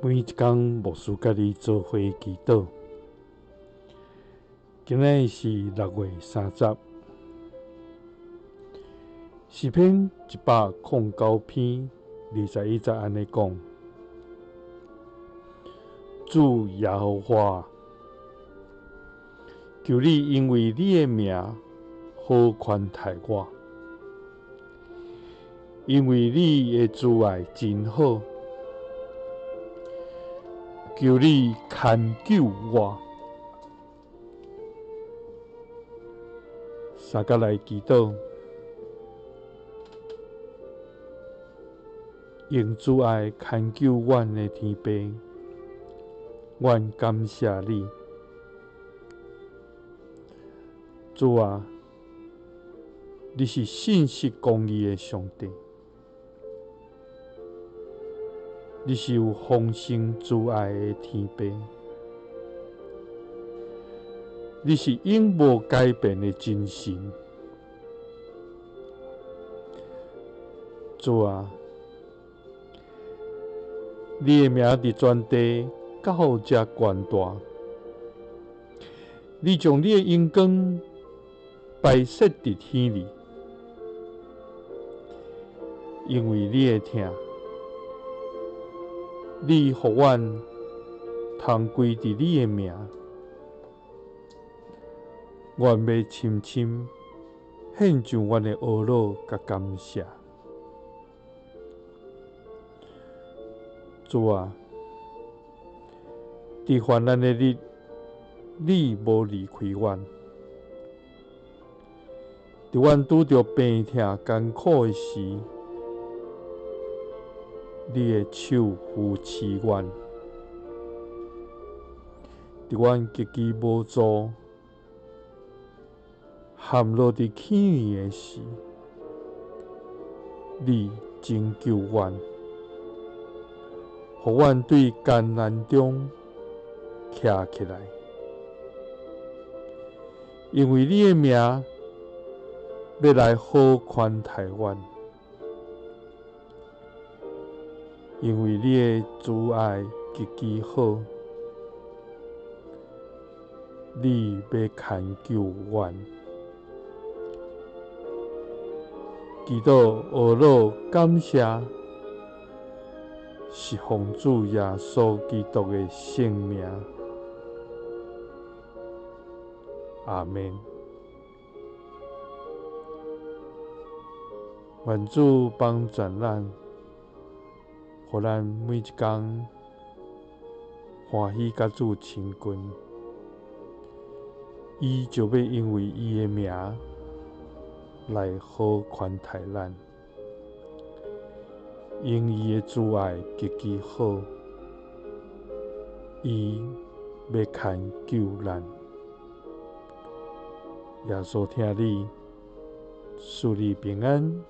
每一天牧师甲你做伙祈祷。今日是6月30，诗篇109篇21节安尼讲：主耶和华，求你因为你的名好款待我，因为你的慈爱真好，求你看救我。三甲来祈祷，用主爱看救阮的天父，阮感谢你。主啊，你是信实公义的上帝，你是有丰盛慈爱的天父，你是永无改变的真神。主啊，你的名伫全地到这悬大，你将你的荣光摆设伫天里，因为你的疼，你互阮通归伫你的名，阮要深深献上阮的懊恼甲感谢。主啊，伫患难的日，你无离开阮；伫阮拄着病痛艰苦的时，你的手扶持阮；伫阮极其无助、陷落伫坑里的时，你拯救阮，互阮对艰难中徛起来。因为你的名要来好款待阮，因为你的慈爱极其好，你要看救阮。祈祷懊恼感谢，是奉主耶稣基督的圣名。阿们。愿主帮助咱，互咱每一天欢喜甲主亲近。伊就要因为伊的名来好款待咱，因伊的慈爱极其好，伊要看救咱。耶稣听你，祝你平安。